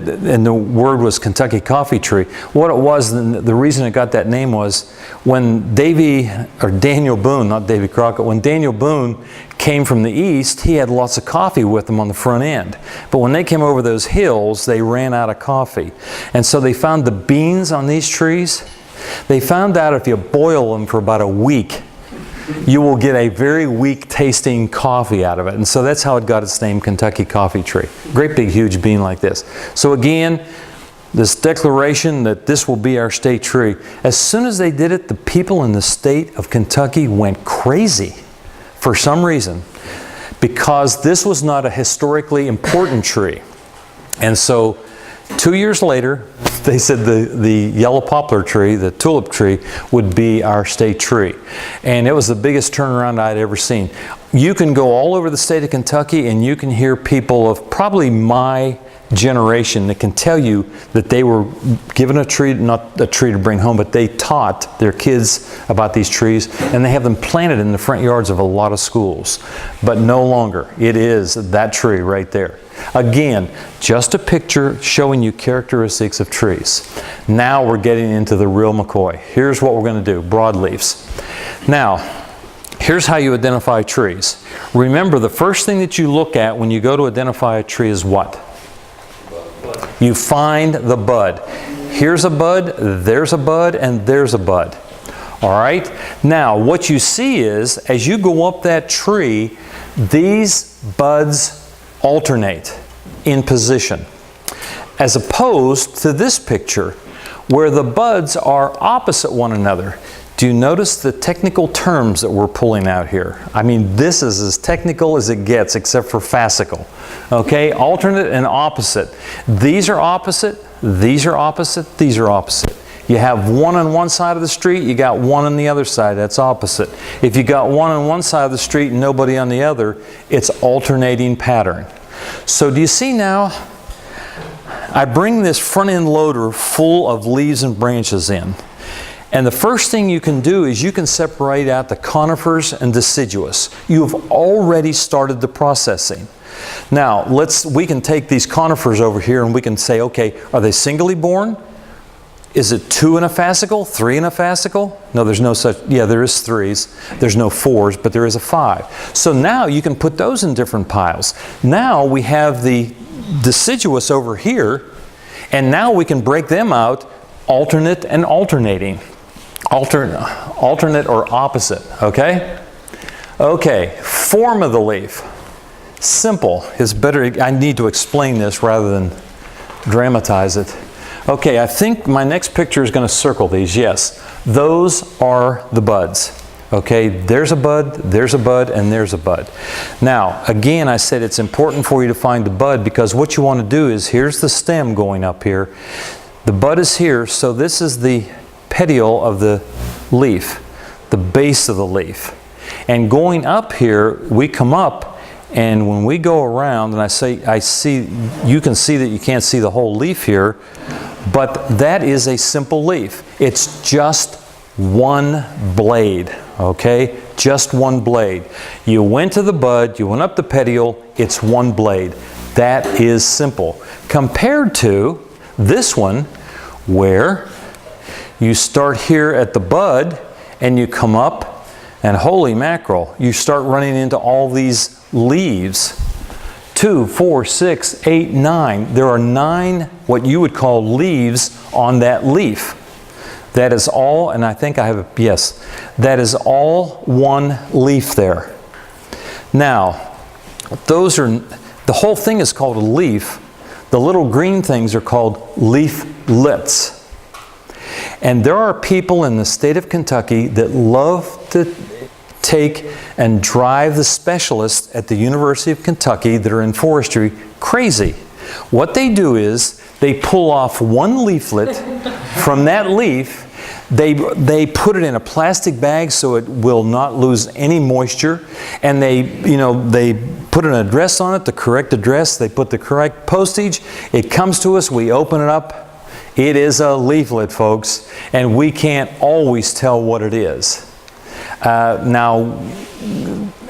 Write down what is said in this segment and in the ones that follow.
and the word was Kentucky coffee tree. What it was, and the reason it got that name was when Daniel Boone, not Davy Crockett, when Daniel Boone came from the east, he had lots of coffee with him on the front end. But when they came over those hills, they ran out of coffee. And so they found the beans on these trees. They found out if you boil them for about a week, you will get a very weak tasting coffee out of it. And so that's how it got its name, Kentucky coffee tree. Great big huge bean like this. So again, this declaration that this will be our state tree. As soon as they did it, the people in the state of Kentucky went crazy for some reason, because this was not a historically important tree. And so 2 years later, they said the yellow poplar tree, the tulip tree, would be our state tree. And it was the biggest turnaround I'd ever seen. You can go all over the state of Kentucky and you can hear people of probably my generation that can tell you that they were given a tree, not a tree to bring home, but they taught their kids about these trees, and they have them planted in the front yards of a lot of schools. But no longer. It is that tree right there. Again, just a picture showing you characteristics of trees. Now we're getting into the real McCoy. Here's what we're going to do, broadleafs. Now, here's how you identify trees. Remember, the first thing that you look at when you go to identify a tree is what? You find the bud. Here's a bud, there's a bud, and there's a bud. All right? Now, what you see is, as you go up that tree, these buds alternate in position, as opposed to this picture where the buds are opposite one another. Do you notice the technical terms that we're pulling out here? I mean, this is as technical as it gets, except for fascicle. Okay, alternate and opposite. These are opposite, these are opposite, these are opposite. You have one on one side of the street, you got one on the other side, that's opposite. If you got one on one side of the street and nobody on the other, it's alternating pattern. So do you see now? I bring this front end loader full of leaves and branches in. And the first thing you can do is you can separate out the conifers and deciduous. You have already started the processing. Now, we can take these conifers over here and we can say, okay, are they singly borne? Is it 2 in a fascicle, 3 in a fascicle? No, there's no such, yeah, there is 3s. There's no 4s, but there is a 5. So now you can put those in different piles. Now we have the deciduous over here, and now we can break them out alternate and alternating. Alternate or opposite, okay? Okay, form of the leaf. Simple is better. I need to explain this rather than dramatize it. Okay, I think my next picture is going to circle these. Yes, those are the buds. Okay, there's a bud, and there's a bud. Now, again, I said it's important for you to find the bud, because what you want to do is, here's the stem going up here. The bud is here, so this is the petiole of the leaf, the base of the leaf. And going up here, we come up, and when we go around, and you can see that you can't see the whole leaf here, but that is a simple leaf. It's just one blade, okay? Just one blade. You went to the bud, you went up the petiole, it's one blade. That is simple. Compared to this one, where you start here at the bud and you come up, and holy mackerel, you start running into all these leaves. 2, 4, 6, 8, 9. There are 9 what you would call leaves on that leaf. That is all, and I think I have a, yes, that is all one leaf there. Now, the whole thing is called a leaf. The little green things are called leaflets. And there are people in the state of Kentucky that love to take and drive the specialists at the University of Kentucky that are in forestry crazy. What they do is they pull off one leaflet from that leaf. They put it in a plastic bag so it will not lose any moisture, and they put an address on it, the correct address. They put the correct postage. It comes to us. We open it up. It is a leaflet, folks, and we can't always tell what it is. Now,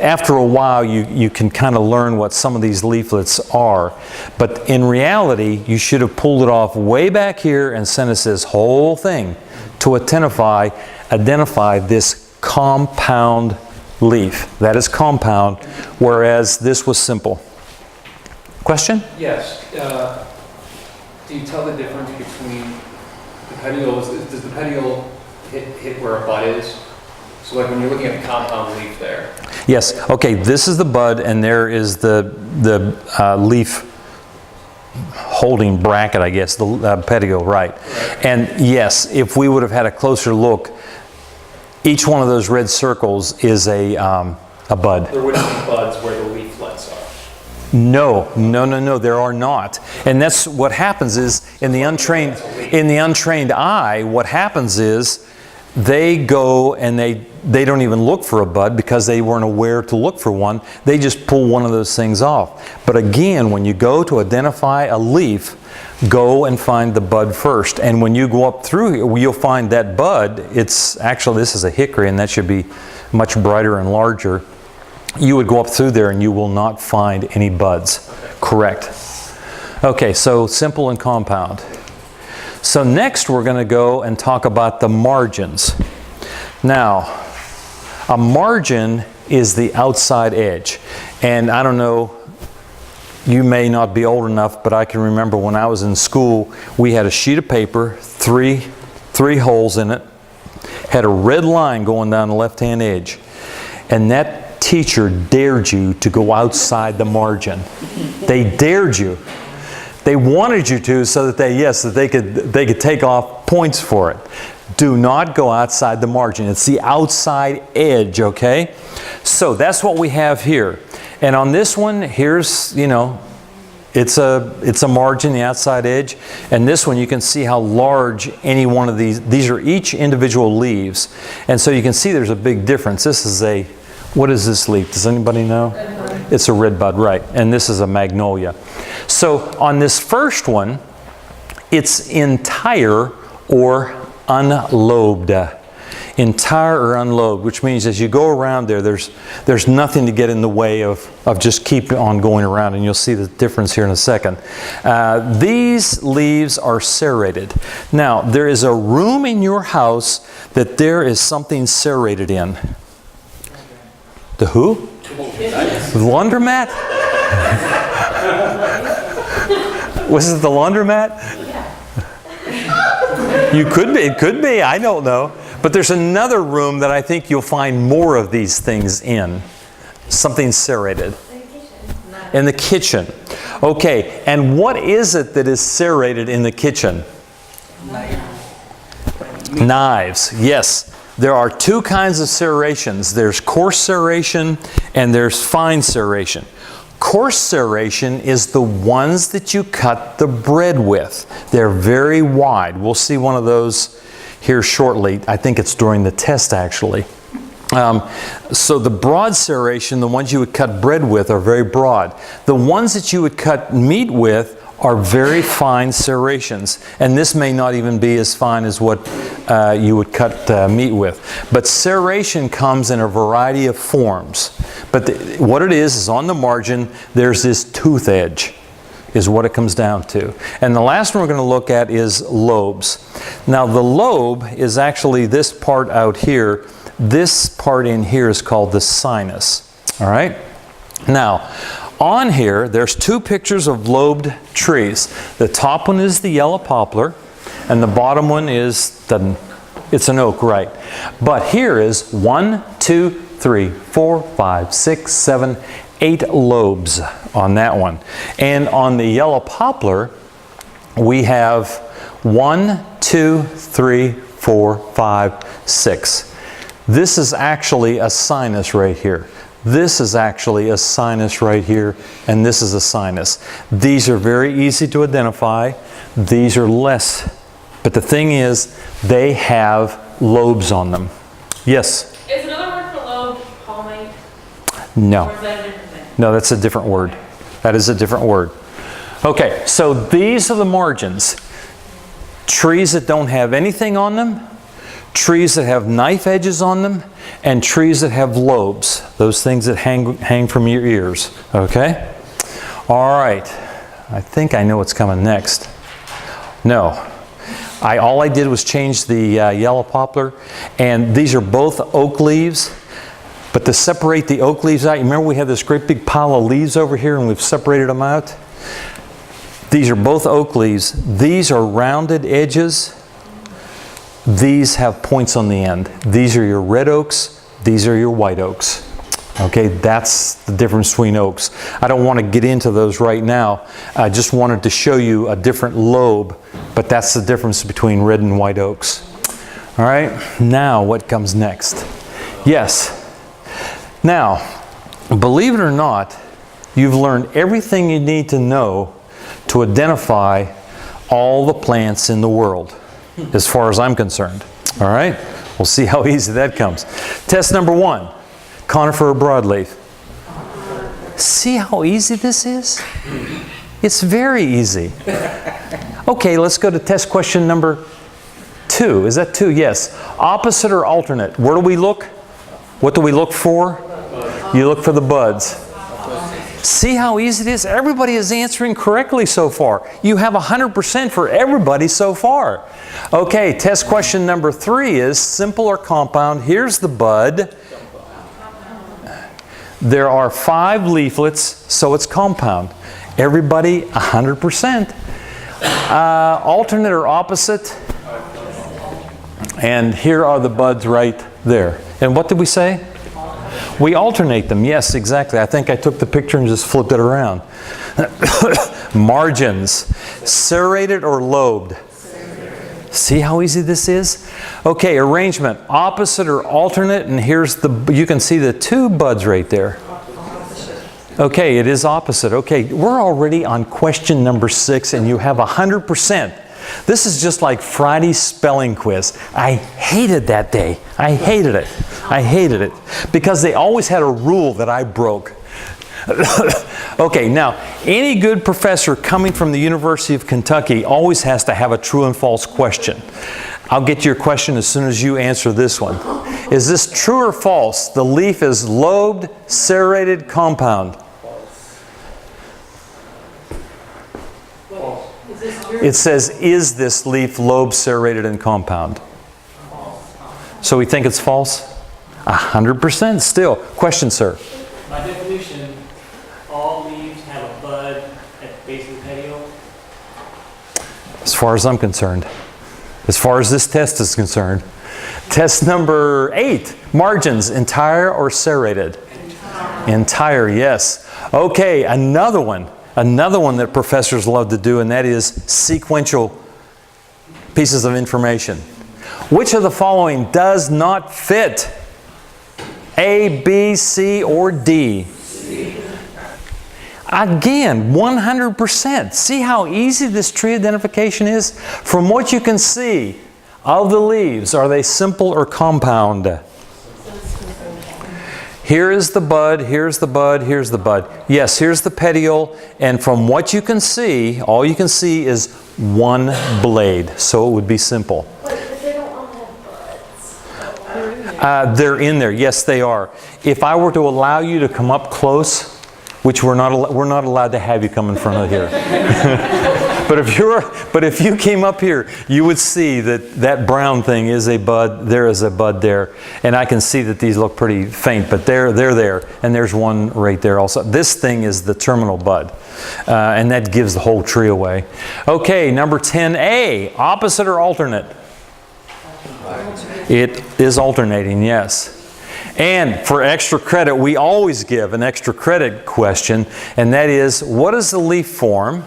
after a while, you can kind of learn what some of these leaflets are. But in reality, you should have pulled it off way back here and sent us this whole thing to identify this compound leaf. That is compound, whereas this was simple. Question? Yes. Do you tell the difference between the petioles? Does the petiole hit where a bud is? So like when you're looking at the compound leaf there. Yes. Okay, this is the bud, and there is the leaf holding bracket, I guess, the petiole, right. And yes, if we would have had a closer look, each one of those red circles is a bud. There wouldn't be buds where the leaflets are. No, there are not. And that's what happens is in the untrained eye, what happens is they go and they don't even look for a bud because they weren't aware to look for one. They just pull one of those things off. But again, when you go to identify a leaf, go and find the bud first. And when you go up through here, you'll find that bud. It's actually, this is a hickory, and that should be much brighter and larger. You would go up through there and you will not find any buds. Okay. Correct. Okay, so simple and compound. So next we're going to go and talk about the margins. Now, a margin is the outside edge. And I don't know, you may not be old enough, but I can remember when I was in school, we had a sheet of paper, three holes in it, had a red line going down the left-hand edge. And that teacher dared you to go outside the margin. They dared you. They wanted you to so that they could take off points for it. Do not go outside the margin. It's the outside edge, okay? So that's what we have here. And on this one, here's, it's a margin, the outside edge. And this one, you can see how large any one of these are each individual leaves. And so you can see there's a big difference. This is what is this leaf? Does anybody know? Red bud. It's a red bud, right. And this is a magnolia. So on this first one, it's entire or unlobed. Entire or unlobed, which means as you go around there's nothing to get in the way of just keep on going around, and you'll see the difference here in a second. These leaves are serrated. Now, there is a room in your house that there is something serrated in. The who? The laundromat? Was it the laundromat? Yeah. It could be, I don't know. But there's another room that I think you'll find more of these things in. Something serrated. In the kitchen. Okay, and what is it that is serrated in the kitchen? Knives, yes. There are two kinds of serrations. There's coarse serration and there's fine serration. Coarse serration is the ones that you cut the bread with. They're very wide. We'll see one of those here shortly. I think it's during the test actually. So the broad serration, the ones you would cut bread with, are very broad. The ones that you would cut meat with are very fine serrations, and this may not even be as fine as what you would cut meat with. But serration comes in a variety of forms. But what it is on the margin, there's this tooth edge, is what it comes down to. And the last one we're going to look at is lobes. Now the lobe is actually this part out here. This part in here is called the sinus. All right? Now, on here, there's two pictures of lobed trees. The top one is the yellow poplar, and the bottom one is it's an oak, right? But here is 1, 2, 3, 4, 5, 6, 7, 8 lobes on that one. And on the yellow poplar, we have 1, 2, 3, 4, 5, 6. This is actually a sinus right here. This is actually a sinus right here, and this is a sinus. These are very easy to identify. These are less. But the thing is, they have lobes on them. Yes? Is another word for lobe palmate? No. Or is that a different thing? No, that's a different word. That is a different word. Okay, so these are the margins. Trees that don't have anything on them, trees that have knife edges on them, and trees that have lobes, those things that hang from your ears, okay? All right, I think I know what's coming next. No, all I did was change the yellow poplar, and these are both oak leaves, but to separate the oak leaves out, you remember we have this great big pile of leaves over here and we've separated them out? These are both oak leaves. These are rounded edges. These have points on the end. These are your red oaks. These are your white oaks. Okay, that's the difference between oaks. I don't want to get into those right now. I just wanted to show you a different lobe, but that's the difference between red and white oaks. All right, now what comes next? Yes. Now, believe it or not, you've learned everything you need to know to identify all the plants in the world, as far as I'm concerned. All right? We'll see how easy that comes. Test number 1, conifer or broadleaf. See how easy this is? It's very easy. Okay, let's go to test question number 2. Is that 2? Yes. Opposite or alternate? Where do we look? What do we look for? You look for the buds. See how easy it is? Everybody is answering correctly so far. You have 100% for everybody so far. Okay, test question number 3 is simple or compound. Here's the bud. There are 5 leaflets, so it's compound. Everybody 100%. Alternate or opposite? And here are the buds right there. And what did we say? We alternate them. Yes, exactly. I think I took the picture and just flipped it around. Margins. Serrated or lobed? See how easy this is? Okay, arrangement. Opposite or alternate, and here's you can see the 2 buds right there. Okay, it is opposite. Okay, we're already on question number 6 and you have 100%. This is just like Friday's spelling quiz. I hated that day. I hated it. I hated it. Because they always had a rule that I broke. Okay, now, any good professor coming from the University of Kentucky always has to have a true and false question. I'll get to your question as soon as you answer this one. Is this true or false? The leaf is lobed, serrated, compound. It says, is this leaf lobe, serrated, and compound? So we think it's false? 100% still. Question, sir? By definition, all leaves have a bud at the base of the petiole? As far as I'm concerned. As far as this test is concerned. Test number 8. Margins, entire or serrated? Entire, yes. Okay, another one. Another one that professors love to do, and that is sequential pieces of information. Which of the following does not fit? A, B, C, or D? C. Again, 100%. See how easy this tree identification is? From what you can see of the leaves, are they simple or compound? Here is the bud, here's the bud, here's the bud. Yes, here's the petiole, and from what you can see, all you can see is one blade, so it would be simple. But they don't all have buds. They're in there, yes they are. If I were to allow you to come up close, which we're not allowed to have you come in front of here. But if you came up here, you would see that brown thing is a bud. There is a bud there, and I can see that these look pretty faint, but they're there, and there's one right there also. This thing is the terminal bud, and that gives the whole tree away. Okay, number 10A, opposite or alternate? It is alternating, yes. And for extra credit, we always give an extra credit question, and that is, what is the leaf form?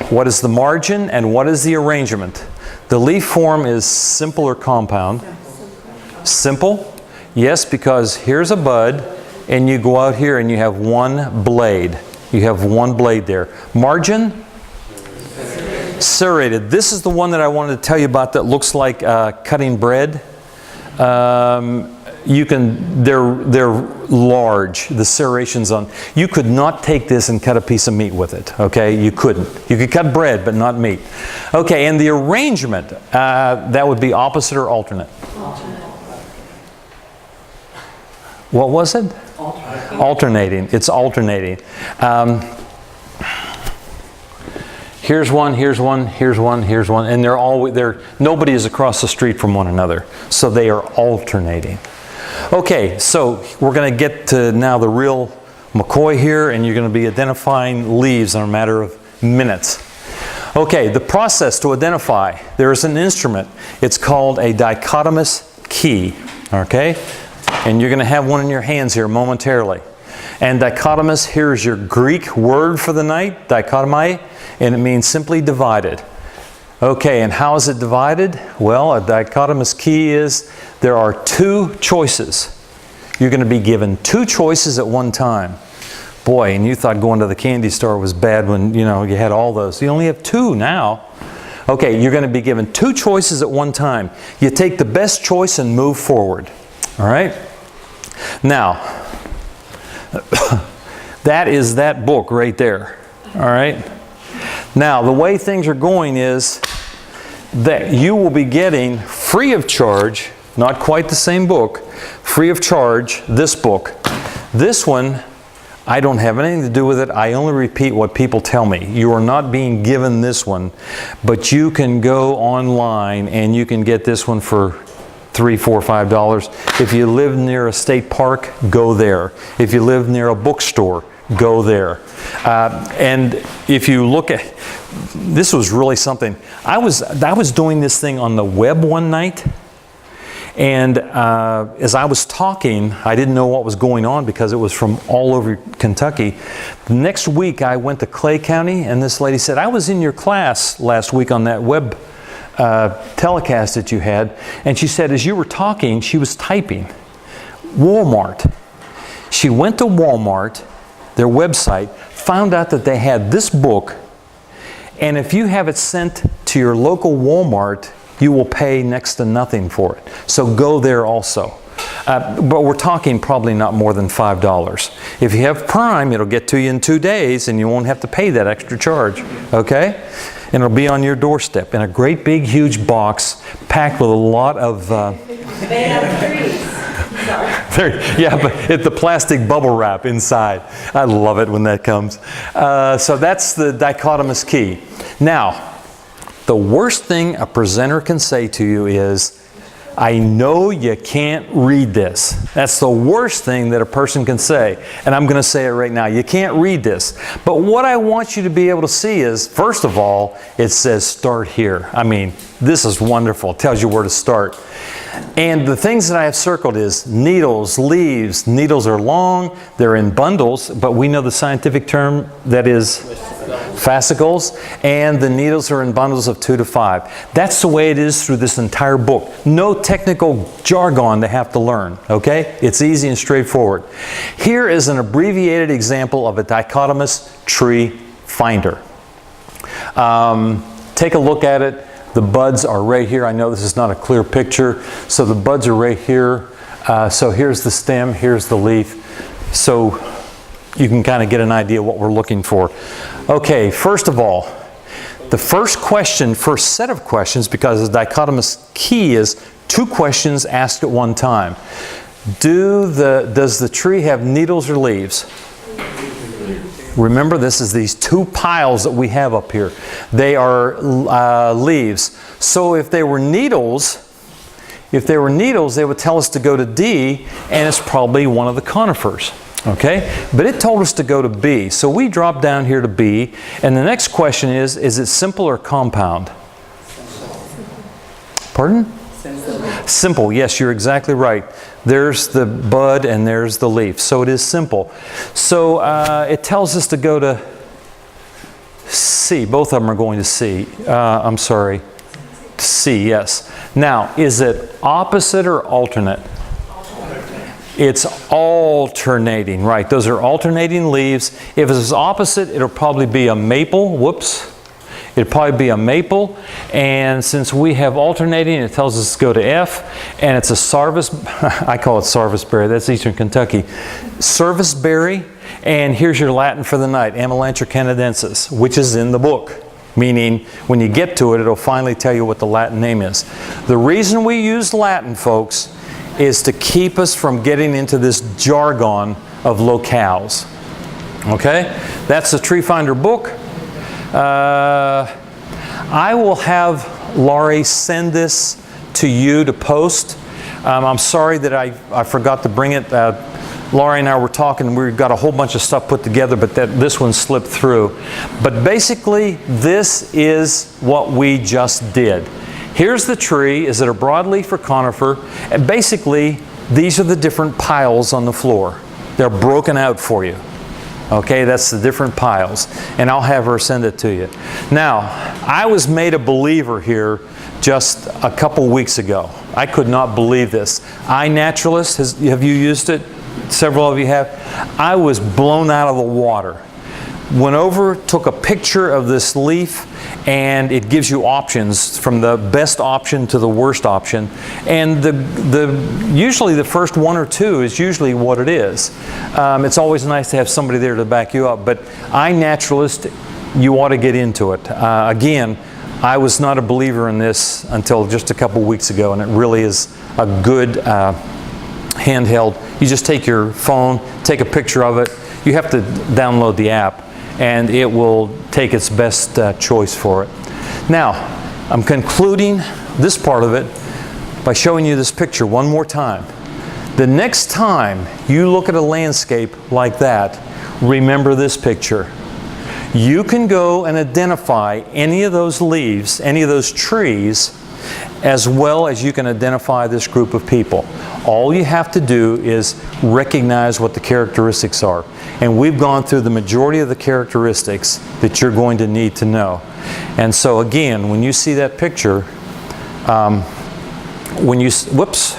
What is the margin, and what is the arrangement? The leaf form is simple or compound? Simple? Yes, because here's a bud, and you go out here and you have one blade. You have one blade there. Margin? Serrated. This is the one that I wanted to tell you about that looks like cutting bread. They're large, the serrations on. You could not take this and cut a piece of meat with it, okay? You couldn't. You could cut bread, but not meat. Okay, and the arrangement, that would be opposite or alternate? What was it? Alternating. It's alternating. Here's one, here's one, here's one, here's one, and nobody is across the street from one another, so they are alternating. Okay, so we're going to get to now the real McCoy here, and you're going to be identifying leaves in a matter of minutes. Okay, the process to identify, there is an instrument. It's called a dichotomous key, okay? And you're going to have one in your hands here momentarily. And dichotomous, here's your Greek word for the night, dichotomai, and it means simply divided. Okay, and how is it divided? Well, a dichotomous key is there are two choices. You're going to be given two choices at one time. Boy, and you thought going to the candy store was bad when, you had all those. You only have two now. Okay, you're going to be given two choices at one time. You take the best choice and move forward. All right? Now, that is that book right there. All right? Now, the way things are going is that you will be getting free of charge, not quite the same book, free of charge, this book. This one, I don't have anything to do with it. I only repeat what people tell me. You are not being given this one, but you can go online and you can get this one for $3, $4, $5. If you live near a state park, go there. If you live near a bookstore, go there. And if you look at, this was really something. I was doing this thing on the web one night, and as I was talking, I didn't know what was going on because it was from all over Kentucky. The next week I went to Clay County, and this lady said, I was in your class last week on that web telecast that you had, and she said as you were talking, she was typing Walmart. She went to Walmart, their website, found out that they had this book, and if you have it sent to your local Walmart, you will pay next to nothing for it. So go there also. But we're talking probably not more than $5. If you have Prime, it'll get to you in 2 days and you won't have to pay that extra charge. Okay? And it'll be on your doorstep in a great big huge box packed with a lot of... They have trees. Yeah, but it's the plastic bubble wrap inside. I love it when that comes. So that's the dichotomous key. Now, the worst thing a presenter can say to you is, I know you can't read this. That's the worst thing that a person can say. And I'm going to say it right now. You can't read this. But what I want you to be able to see is, first of all, it says start here. I mean, this is wonderful. It tells you where to start. And the things that I have circled is needles, leaves. Needles are long, they're in bundles, but we know the scientific term that is fascicles, and the needles are in bundles of 2 to 5. That's the way it is through this entire book. No technical jargon to have to learn, okay? It's easy and straightforward. Here is an abbreviated example of a dichotomous tree finder. Take a look at it. The buds are right here. I know this is not a clear picture, so the buds are right here. So here's the stem, here's the leaf. So you can kind of get an idea what we're looking for. Okay, first of all, the first set of questions, because the dichotomous key is 2 questions asked at one time. Does the tree have needles or leaves? Remember, this is these 2 piles that we have up here. They are leaves. So if they were needles, they would tell us to go to D, and it's probably one of the conifers. Okay? But it told us to go to B. So we drop down here to B, and the next question is it simple or compound? Pardon? Simple. Yes, you're exactly right. There's the bud and there's the leaf. So it is simple. So it tells us to go to C. Both of them are going to C. I'm sorry. C, yes. Now, is it opposite or alternate? It's alternating, right. Those are alternating leaves. If it's opposite, it'll probably be a maple. Whoops. It'd probably be a maple, and since we have alternating, it tells us to go to F, and it's a sarvis, I call it sarvisberry, that's Eastern Kentucky. Sarvisberry, and here's your Latin for the night, Amelanchier canadensis, which is in the book, meaning when you get to it, it'll finally tell you what the Latin name is. The reason we use Latin, folks, is to keep us from getting into this jargon of locales. Okay? That's the Tree Finder book. I will have Laurie send this to you to post. I'm sorry that I forgot to bring it. Laurie and I were talking, we've got a whole bunch of stuff put together, but this one slipped through. But basically, this is what we just did. Here's the tree. Is it a broadleaf or conifer? And basically, these are the different piles on the floor. They're broken out for you. Okay, that's the different piles. And I'll have her send it to you. Now, I was made a believer here just a couple weeks ago. I could not believe this. Naturalist, have you used it? Several of you have. I was blown out of the water. Went over, took a picture of this leaf, and it gives you options from the best option to the worst option. And usually the first one or two is usually what it is. It's always nice to have somebody there to back you up. But Naturalist, you ought to get into it. Again, I was not a believer in this until just a couple weeks ago, and it really is a good handheld. You just take your phone, take a picture of it. You have to download the app, and it will take its best choice for it. Now, I'm concluding this part of it by showing you this picture one more time. The next time you look at a landscape like that, remember this picture. You can go and identify any of those leaves, any of those trees, as well as you can identify this group of people. All you have to do is recognize what the characteristics are. And we've gone through the majority of the characteristics that you're going to need to know. And so again, when you see that picture, whoops,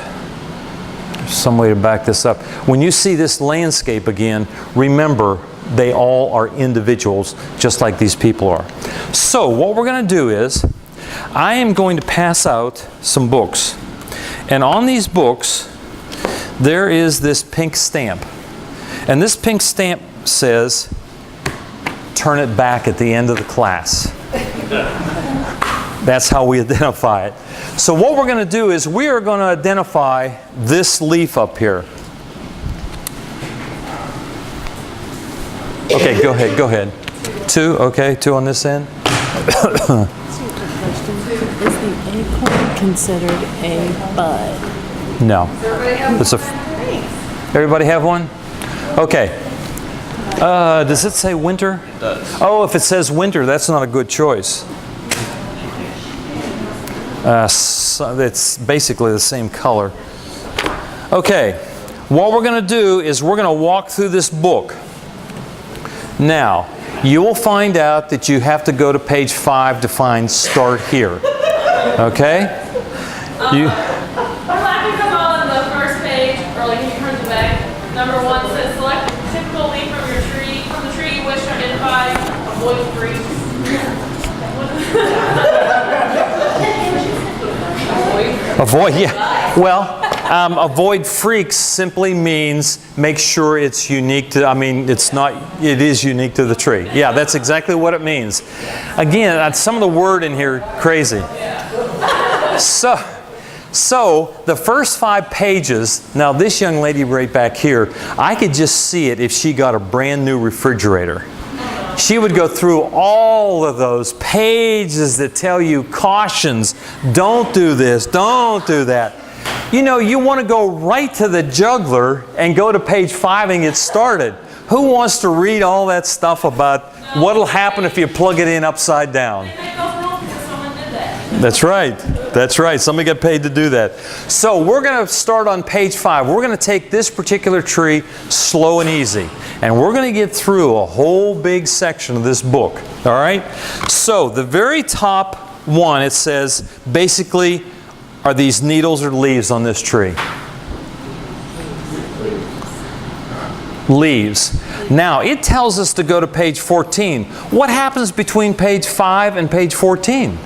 some way to back this up. When you see this landscape again, remember they all are individuals, just like these people are. So what we're going to do is, I am going to pass out some books. And on these books, there is this pink stamp. And this pink stamp says, turn it back at the end of the class. That's how we identify it. So what we're going to do is we are going to identify this leaf up here. Okay, go ahead. 2, okay, 2 on this end. Is the acorn considered a bud? No. Everybody have one? Okay. Does it say winter? It does. Oh, if it says winter, that's not a good choice. So it's basically the same color. Okay. What we're going to do is we're going to walk through this book. Now, you will find out that you have to go to page 5 to find Start Here. Okay? We're laughing because all on the first page, or like if you turn to the back, number 1 says select a typical leaf from the tree you wish to identify, avoid freaks. Avoid, yeah. Well, avoid freaks simply means make sure it's unique to, it is unique to the tree. Yeah, that's exactly what it means. Again, some of the word in here, crazy. So the first 5 pages, now this young lady right back here, I could just see it if she got a brand new refrigerator. She would go through all of those pages that tell you cautions, don't do this, don't do that. You know, you want to go right to the jugular and go to page 5 and get started. Who wants to read all that stuff about what'll happen if you plug it in upside down? That's right. That's right. Somebody got paid to do that. So we're going to start on page 5. We're going to take this particular tree slow and easy. And we're going to get through a whole big section of this book. All right? So the very top one, it says, basically, are these needles or leaves on this tree? Leaves. Now, it tells us to go to page 14. What happens between page 5 and page 14?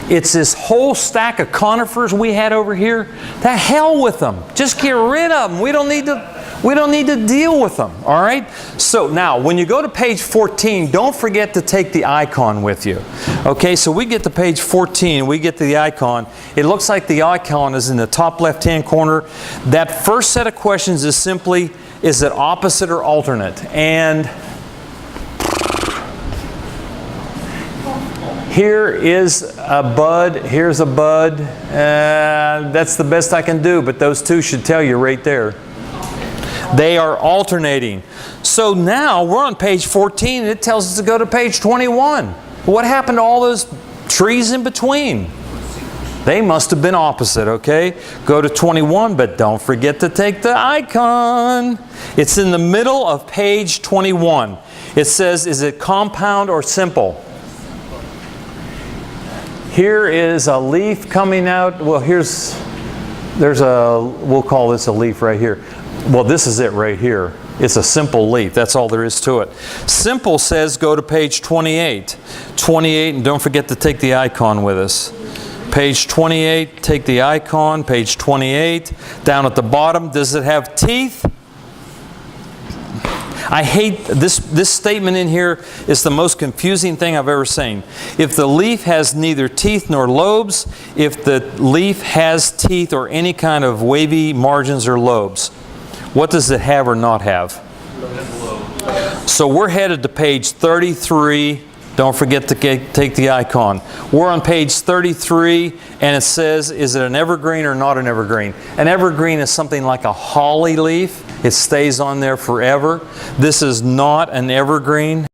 It's this whole stack of conifers we had over here. The hell with them. Just get rid of them. We don't need to We don't need to deal with them, all right? So now, when you go to page 14, don't forget to take the icon with you. Okay, so we get to page 14, we get to the icon. It looks like the icon is in the top left-hand corner. That first set of questions is simply, is it opposite or alternate? And here is a bud, here's a bud. That's the best I can do, but those two should tell you right there. They are alternating. So now we're on page 14 and it tells us to go to page 21. What happened to all those trees in between? They must have been opposite, okay? Go to 21, but don't forget to take the icon. It's in the middle of page 21. It says, is it compound or simple? Here is a leaf coming out. Well, we'll call this a leaf right here. Well, this is it right here. It's a simple leaf. That's all there is to it. Simple says go to page 28. 28, and don't forget to take the icon with us. Page 28, take the icon. Page 28. Down at the bottom, does it have teeth? I hate this statement in here. Is the most confusing thing I've ever seen. If the leaf has neither teeth nor lobes, if the leaf has teeth or any kind of wavy margins or lobes, what does it have or not have? So we're headed to page 33. Don't forget to take the icon. We're on page 33 and it says, is it an evergreen or not an evergreen? An evergreen is something like a holly leaf. It stays on there forever. This is not an evergreen.